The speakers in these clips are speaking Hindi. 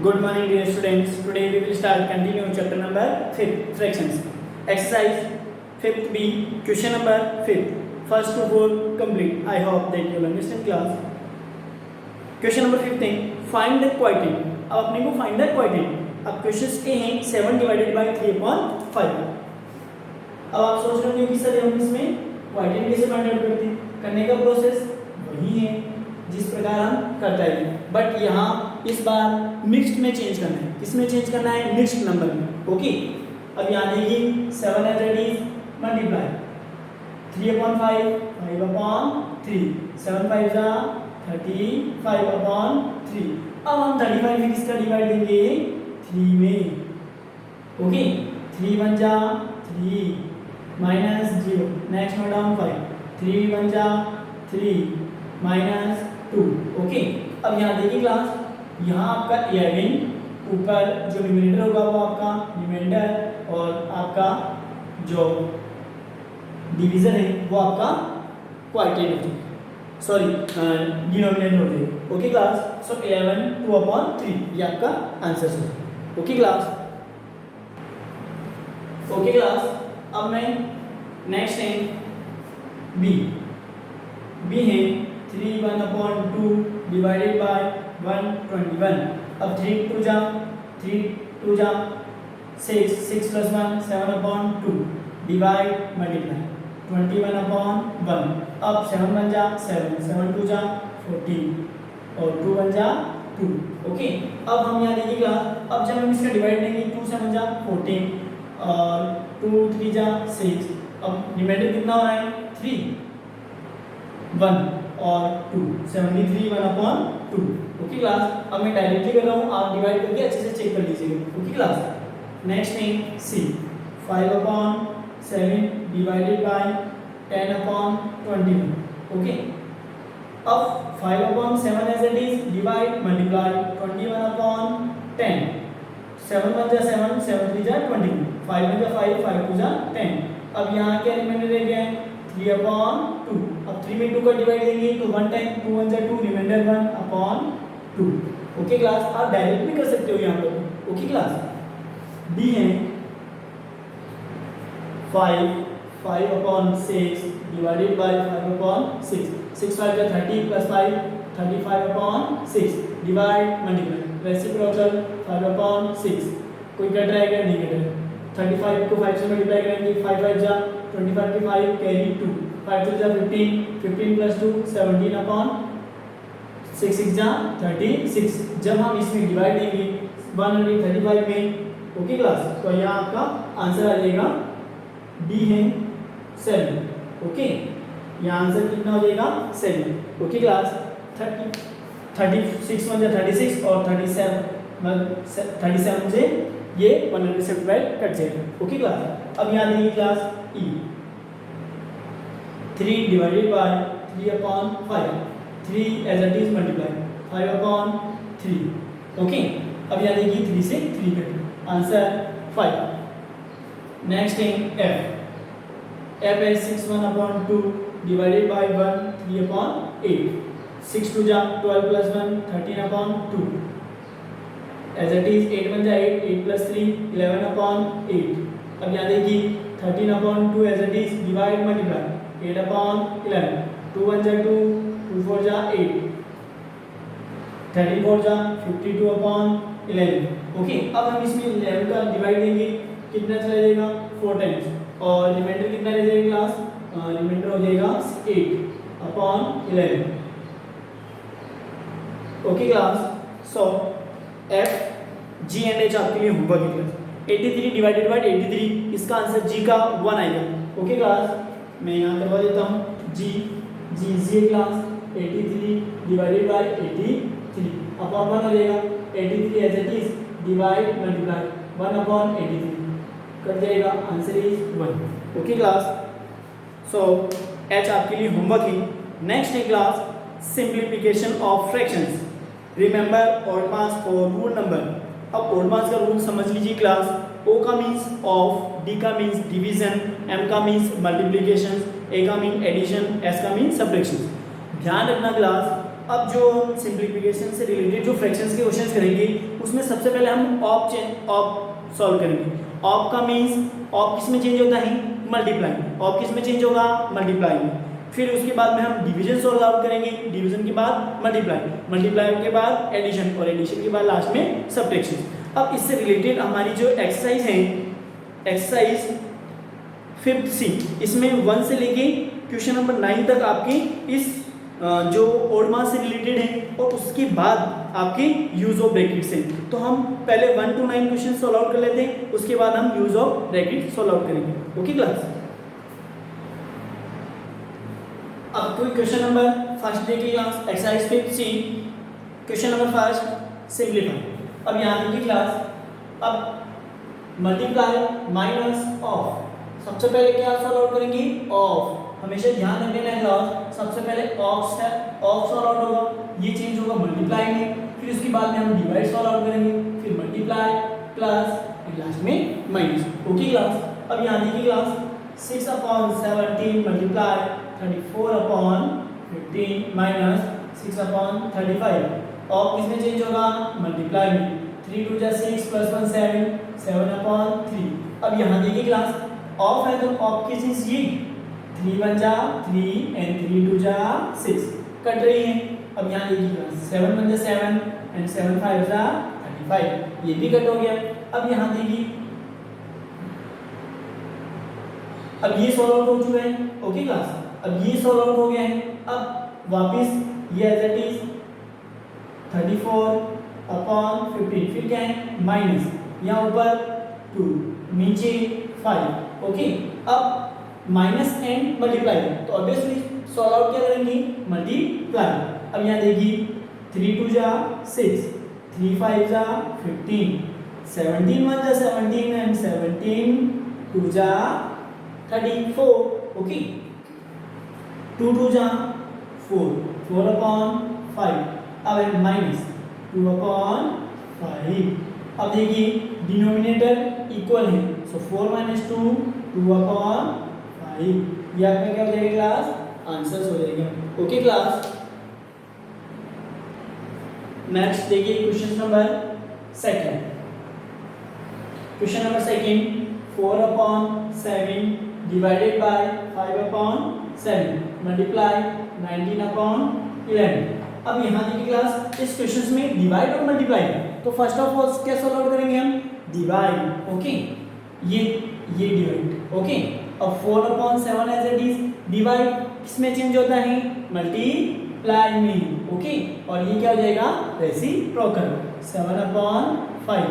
Good morning, dear students. Today we will start continue chapter number 5 fractions. Exercise 5th B, question number 5. First to 4 complete. I hope that you will understand class. Question number 15. Find the quotient. अब अपने को find the quotient. अब क्वेश्चंस के हैं 7 divided by 3/5. अब आप सोच रहे हो कि सर हम इसमें quotient कैसे फाइंड आउट करते हैं? करने का प्रोसेस वही है जिस प्रकार हम करते हैं, बट यहाँ इस बार मिक्स्ड में चेंज करना है. किसमें चेंज करना है? मिक्स्ड नंबर में. ओके, अब यहाँ देखिए 7 एज इट इज मल्टीप्लाई 3/5 5/3 7 5 जा 35/3. अब हम 35 में किसका डिवाइड देंगे? 3 में. ओके, 3 1 जा 3 माइनस 0. नेक्स्ट नोट डाउन 5 3 1 जा 3 माइनस 2. ओके, अब यहाँ देखिए क्लास, यहाँ आपका 11 ऊपर जो न्यूमरेटर होगा वो आपका रिमाइंडर और आपका जो डिवीजन है वो आपका क्वोटिएंट होता है, सॉरी डिनोमिनेटर होता है. ओके क्लास, सो 11 2/3 ये आपका आंसर है. Okay class, okay class. अब मैं नेक्स्ट है बी. बी है 3 1/2 डिवाइडेड बाय 121. अब 3 2 जा 6 6 + 1 7/2 डिवाइड मल्टीप्लाई 21/1. अब 7 1 जा 7 7 2 जा 14 और 2 1 जा 2. ओके, अब हम यहाँ देखिए क्लास, अब जब हम इसका डिवाइड देंगे 2 7 जा 14 और 2 3 जा 6. अब रिमाइंडर कितना हो रहा है? 3 1 और 2 73 1/2. ओके क्लास, अब मैं डायरेक्टली कर रहा हूँ, आप डिवाइड करके अच्छे से चेक कर लीजिएगा. ओके क्लास, नेक्स्ट है सी 5/7 डिवाइडेड बाय 10/21. ओके, अब 5/7 as it is divide multiply 21/10. 7 1 जा 7 7 3 जा 21 5 1 जा 5 5 2 जा 10. अब यहाँ क्या रिमाइंडर रह गया है? 3/2. अब 3 में 2 का डिवाइड देंगे तो 1 टाइम 2 1 जा 2 रिमाइंडर 1/2. ओके क्लास, आप डायरेक्ट भी कर सकते हो यहाँ पर. ओके क्लास, डी है 5/6 डिवाइडेड बाय 5/6. 6 5 जा 30 + 5 35/6 डिवाइड मल्टीप्लाई रेसिप्रोकल 5/6. कोई कट रहेगा? नहीं कटेगा. 35 को 5 से मल्टीप्लाई करेंगे 5 5 जा 25 के 5 कैरी 2 5 2 जा 15 15 + 2 17/6 6 जा 36. जब हम इसमें डिवाइड देंगे 135 में. ओके क्लास, तो यहाँ आपका आंसर आ जाएगा डी है 7. ओके, यहाँ आंसर कितना हो जाएगा? 7. ओके क्लास, 36 1 जा 36 और 37 से ये 100 से डिवाइड कट जाएगा. ओके क्लास, अब यहाँ देखिए class E 3 divided by 3/5 3 as it is multiply 5/3. Okay, अब यहाँ देखिए 3 से 3 कट, आंसर 5. नेक्स्ट है एफ. एफ है 6 1/2 डिवाइडेड बाय 1 3/8. 6 2 जा 12 + 1 13/2 एज इट इज 8 1 जा 8 8 + 3 11/8. अब यहाँ देखिए 13/2 as it is divide multiply 8/11. 2 1 जा 2 2 4 जा 8 34 जा 52/11. ओके, अब हम इसमें 11 का डिवाइड देंगे, कितना चला जाएगा? 4 टाइम्स और रिमाइंडर कितना रह जाएगा क्लास? रिमाइंडर हो जाएगा 8/11. Okay class, so F G and H आपके लिए होमवर्क है. 83 डिवाइडेड बाय 83, इसका आंसर जी का 1 आएगा. ओके क्लास, मैं यहाँ करवा देता हूँ जी जी जी क्लास 83 डिवाइडेड बाय 83 अपॉन 1 हो जाएगा. 83 as it is divide multiply 1/83 cut जाएगा, answer is 1. Okay class, so H आपके लिए होमवर्क है. नेक्स्ट है class simplification of fractions. Remember BODMAS for rule number. अब ऑड मास का रूल समझ लीजिए क्लास. ओ का मीन्स ऑफ, डी का मीन्स डिवीजन, एम का मीन्स मल्टीप्लिकेशन, ए का मीन एडिशन, एस का मीन सब्ट्रैक्शन. ध्यान रखना क्लास, अब जो सिंप्लीफिकेशन से रिलेटेड जो फ्रैक्शंस के क्वेश्चंस करेंगे उसमें सबसे पहले हम ऑप सॉल्व करेंगे। ऑप का मीन्स ऑप किस में चेंज होता है, मल्टीप्लाई। ऑप किस में चेंज होगा, मल्टीप्लाई में। फिर उसके बाद में हम डिवीजन सॉल्व आउट करेंगे, डिवीजन के बाद मल्टीप्लाई, मल्टीप्लाई के बाद एडिशन और एडिशन के बाद लास्ट में सब्ट्रैक्शन। अब इससे रिलेटेड हमारी जो एक्सरसाइज है, एक्सरसाइज 5th सी, इसमें 1 से लेके क्वेश्चन नंबर 9 तक आपके इस जो ओड मास से रिलेटेड है और उसके बाद आपके यूज ऑफ ब्रैकेट्स हैं। तो हम पहले 1 to 9 क्वेश्चन सॉल्व आउट कर लेते हैं, उसके बाद हम use of bracket solve out करेंगे। Okay class. अब कोई क्वेश्चन नंबर फर्स्ट देखिए class, exercise 5th C, question number first simplify. अब यहाँ देखिए क्लास, अब मल्टीप्लाई माइनस ऑफ, सबसे पहले क्या सॉल्व आउट करेंगे, ऑफ। हमेशा ध्यान रखना है क्लास, सबसे पहले ऑफ सॉल्व आउट होगा, ये चेंज होगा मल्टीप्लाई में, फिर उसके बाद में हम डिवाइड सॉल्व आउट करेंगे, फिर मल्टीप्लाई प्लस लास्ट में माइनस। Okay class. अब यहाँ देखिए क्लास, 6/17 मल्टीप्लाई 34/15 माइनस 6/35। ऑफ किसमें चेंज होगा, मल्टीप्लाई में। 3 2 जा 6 प्लस 1 7, 7/3। अब यहाँ देखिए क्लास, ऑफ है तो ऑफ की चीज ये 3 1 जा 3 एंड 3 2 जा 6 कट रही है। अब यहाँ देखिए 7 1 जा 7 एंड 7 5 जा 35, ये भी कट हो गया। अब यहाँ देखिए, अब ये सॉल्व आउट हो चुका है। ओके क्लास, अब ये सॉल्व आउट हो गया है। अब वापस ये एज इट इज 34/15, फिर क्या है माइनस, यहाँ ऊपर 2 नीचे 5। ओके, अब माइनस एंड मल्टीप्लाई, तो ऑब्वियसली सॉल्व आउट क्या करेंगे, मल्टीप्लाई। अब यहाँ देखिए 3 2 जा 6, 3 5 जा 15, 17 1 जा 17 एंड 17 2 जा 34। ओके, 2 2 जा 4, 4/5। अब है माइनस 2/5। अब देखिए डिनोमिनेटर इक्वल है, सो 4 - 2 2/5। ये आपका क्या हो जाएगा क्लास, आंसर हो जाएगा। Okay class. नेक्स्ट देखिए question number second. Question number second, 4/7 divided by 5/7 multiply 19/11। अब यहाँ देखिए क्लास, इस क्वेश्चन में डिवाइड और मल्टीप्लाई, तो फर्स्ट ऑफ ऑल क्या सॉल्व आउट करेंगे हम, डिवाइड। ओके, ये डिवाइड। ओके, अब 4/7 एज इट इज, डिवाइड किसमें चेंज होता है, मल्टीप्लाई में। ओके, और ये क्या हो जाएगा, रेसिप्रोकल 7/5।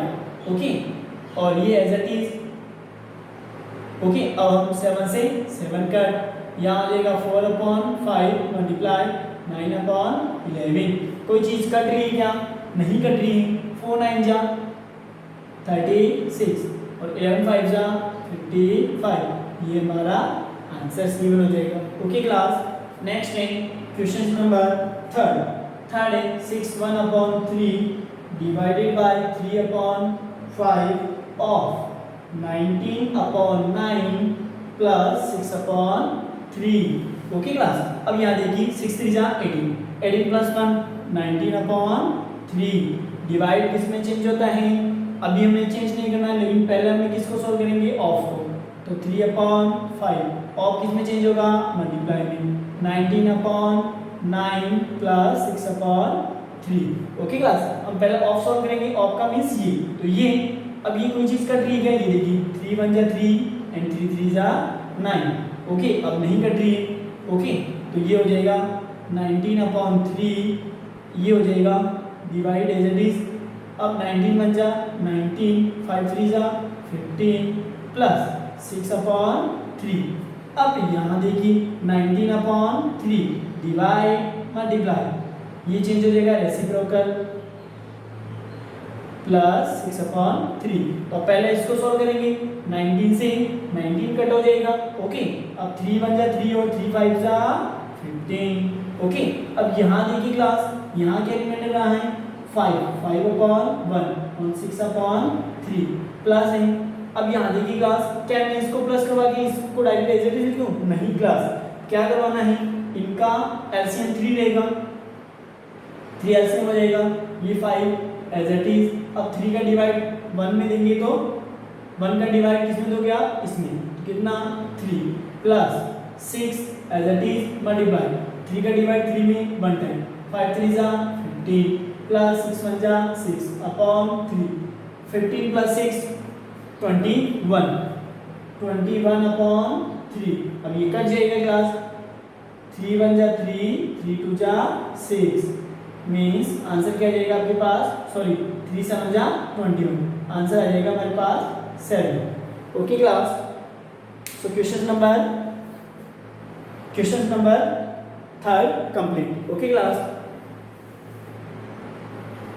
ओके, और ये एज इट इज। ओके, अब हम 7 से 7 कट, यहाँ आ जाएगा 4/5 मल्टीप्लाई 9/11। कोई चीज कट रही है क्या, नहीं कट रही है। 4 9 जा 36 और 11 5 जा 55, ये हमारा आंसर गिवन हो जाएगा। Okay class. नेक्स्ट है क्वेश्चन नंबर थर्ड है 6 1/3 divided by 3/5 of 19/9 plus 6/3। Okay class. अब यहाँ देखिए 6 3 जा 18, 18 प्लस 1 19/3। डिवाइड किसमें चेंज होता है, अभी हमें चेंज नहीं करना है, लेकिन पहले हमें किसको सॉल्व करेंगे, ऑफ को। तो 3/5 ऑफ किसमें चेंज होगा, मल्टीप्लाई में। 19/9 प्लस 6/3। Okay class. हम पहले ऑफ सॉल्व करेंगे, ऑफ का मीन्स ये, तो ये अब ये कोई चीज कट रही है क्या, ये देखिए 3 1 जा 3 एंड 3 3 जा 9। ओके, अब नहीं कट रही है। ओके, तो ये हो जाएगा 19/3, ये हो जाएगा डिवाइड एज इट इज। अब 19 1 जा 19, 5 3 जा 15 प्लस 6/3। अब यहाँ देखिए 19/3 डिवाइड मल्टीप्लाई, ये चेंज हो जाएगा रेसिप्रोकल प्लस 6/3। तो पहले इसको सॉल्व करेंगे, 19 से 19 कट हो जाएगा। ओके, अब 3 1 जा 3 और 3 5 जा 15। ओके, अब यहाँ देखिए क्लास, यहाँ क्या रिमाइंडर रहा है, 5/1 और 6/3 प्लस है। अब यहाँ देखिए क्लास, क्या मैं इसको प्लस करवा के इसको डायरेक्ट एज इट इज लिखूं, नहीं क्लास, क्या करवाना है, इनका एलसीएम 3 रहेगा। 3 एलसीएम हो जाएगा, ये 5 एज इट इज। अब 3 का डिवाइड 1 में देंगे तो 1 का डिवाइड किसमें दोगे आप, इसमें, तो कितना 3 plus 6 as it is multiply 3 का डिवाइड 3 में 1 टाइम, 5 3 जा 15 प्लस 6 1 जा 6 अपॉन 3, 15 प्लस 6 21 अपॉन 3। अब ये कट जाएगा क्लास, 3 1 जा 3, 3 2 जा 6, मीन्स आंसर क्या जाएगा आपके पास, सॉरी 3 7 जा 21, आंसर आ जाएगा हमारे पास 7। Okay class, so question number 3 complete. Okay class,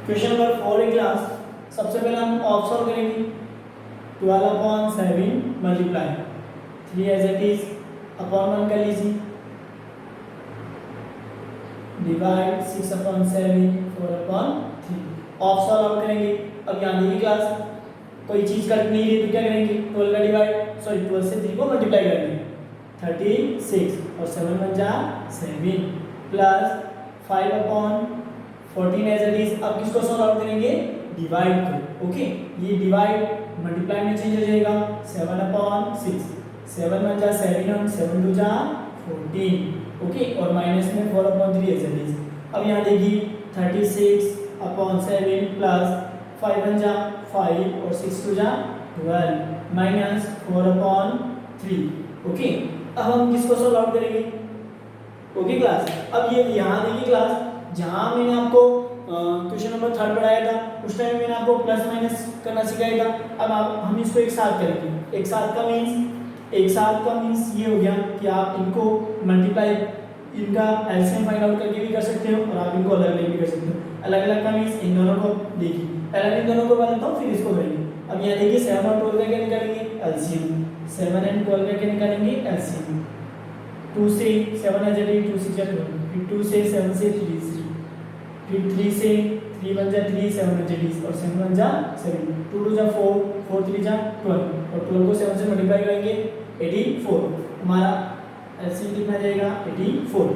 question number 4 है क्लास। सबसे पहले हम ऑफ सॉल्व करेंगे, 12 upon 7 multiply 3 as it is upon 1 कर लीजिए, divide 6 upon 7 4 upon 3, of solve out करेंगे। अब यहाँ देखिए क्लास, कोई चीज़ कट नहीं रही तो क्या करेंगे, 12 का डिवाइड, सॉरी 12 से 3 को मल्टीप्लाई करेंगे, 36 और 7 1 जा 7 plus 5 upon 14 as it is. अब किसको सॉल्व आउट करेंगे, डिवाइड को। ओके, ये डिवाइड मल्टीप्लाई में चेंज हो जाएगा, 7 अपॉन 6, 7 1 जा 7 और 7 2 जा 14। ओके, और माइनस में 4 अपॉन 3 एज इट इज। अब यहाँ देखिए 36 अपॉन 7 प्लस 5 1 जा 5 और 6 2 जा 12 माइनस 4 अपॉन 3। ओके, अब हम किसको सॉल्व आउट करेंगे। ओके क्लास, अब ये यहाँ देखिए क्लास, जहाँ मैंने आपको क्वेश्चन नंबर 3 पढ़ाया था उस टाइम मैंने आपको प्लस माइनस करना सिखाया था। अब हम इसको एक साथ करेंगे, एक साथ का मीन्स ये हो गया कि आप इनको मल्टीप्लाई, इनका एलसीएम फाइंड आउट करके भी कर सकते हो और आप इनको अलग अलग भी कर सकते हो। अलग अलग का मीन्स इन दोनों को देखिए, पहले इन दोनों को बताता हूँ फिर इसको करेंगे। अब यहाँ देखिए 7 और 12 का क्या निकालेंगे, एलसीएम, 7 एंड 12 का क्या निकालेंगे, एलसीएम। 2 से 7 एज इट इज, 2 6 जा 12, फिर 2 से 7 से 3 से, फिर 3 से 3 1 जा 3 7 एज इट इज और 7 1 जा 7, 2 2 जा 4, 4 3 जा 12 और 12 को 7 से मल्टीप्लाई करेंगे 84। हमारा एलसीएम कितना जाएगा, 84।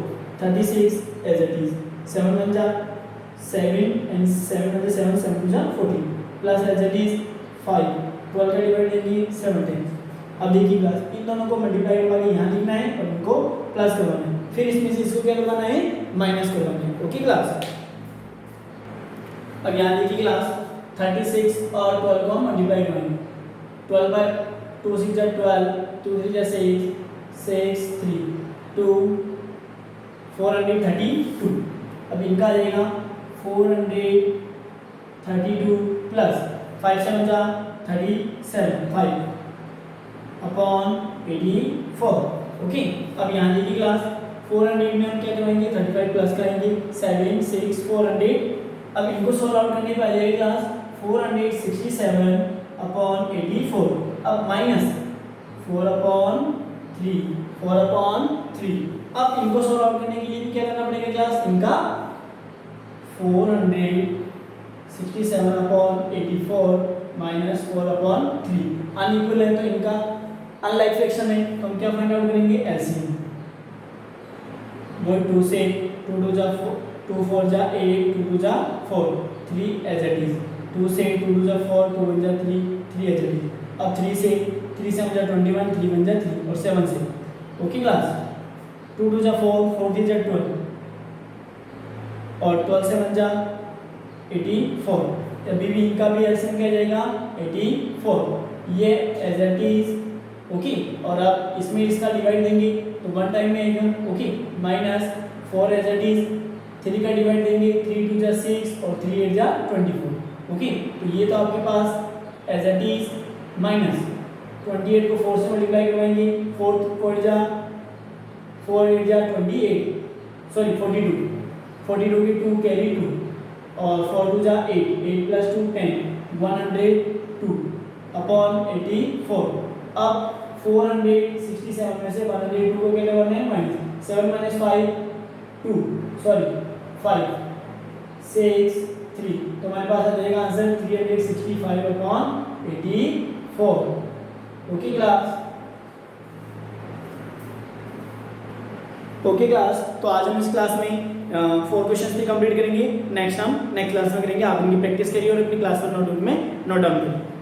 36 एज इट इज, 7 1 जा 7 एंड 7 1 जा 7, 7 2 जा 14 प्लस एज इट इज 5, 12 का डिवाइड देंगे 7 टाइम्स। अब देखिए क्लास, इन दोनों को मल्टीप्लाई करवा के यहाँ लिखना है और इनको प्लस करवाना है, फिर इसमें से इसको क्या करवाना है, माइनस करवाना है। ओके क्लास, अब यहाँ देखिए क्लास 36 और 12 को हम मल्टीप्लाई करेंगे, 12 बाय 2 6 जा 12, 2 3 जा 6, 6 3 2 432। अब इनका आ जाएगा 432 प्लस 5 7 जा 37 5 अपॉन 84। ओके, अब यहाँ देखिए क्लास 400 में हम क्या करेंगे, 35 प्लस करेंगे 7 6 400। अब इनको सॉल्व आउट करने पे आ जाएगी क्लास 467 अपॉन 84। अब माइनस 4 अपॉन 3, 4 अपॉन 3। अब इनको सॉल्व आउट करने के लिए क्या करना पड़ेगा क्लास, इनका 467 अपॉन 84 माइनस 4 अपॉन 3 अनइक्वल है, तो इनका अनलाइक फ्रैक्शन है, तो हम क्या फाइंड आउट करेंगे, एलसीएम। वो 2 से 2 2 जा 4, 2 4 जा 8, 2 2 जा 4, 3 एज इट इज, 2 से 2 2 जा 4, 2 1 जा 3, 3 एज इट इज। अब 3 से 1 जा 21, 3 1 जा 3 और 7 से। ओके क्लास, 2 2 जा 4, 4 3 जा 12 और 12 से 1 जा 84। अभी भी इनका भी एलसीएम क्या जाएगा, 84, ये एज इट इज। ओके, और अब इसमें इसका डिवाइड देंगे तो 1 टाइम में आएगा। Okay, minus 4 as it is, 3 का डिवाइड देंगे, 3 2 जा 6 और 3 8 जा 24। ओके, तो ये तो आपके पास एज इट इज माइनस 28 को 4 से मल्टीप्लाई करवाएंगे, 4 8 जा 28, सॉरी 42 की 2 कैरी 2 और 4 2 जा 8, 8 प्लस 2 10, 102 अपॉन 84। अब 467 में से 102 को क्या करना है, माइनस 7 माइनस 5 2, सॉरी 5 6 3, तो हमारे पास आ जाएगा आंसर 365 अपॉन 84। ओके क्लास, तो आज हम इस क्लास में 4 क्वेश्चंस भी कंप्लीट करेंगे। नेक्स्ट हम नेक्स्ट क्लास में करेंगे। आप इनकी प्रैक्टिस करिए और अपनी क्लास पर नोटबुक में नोट डाउन करिए।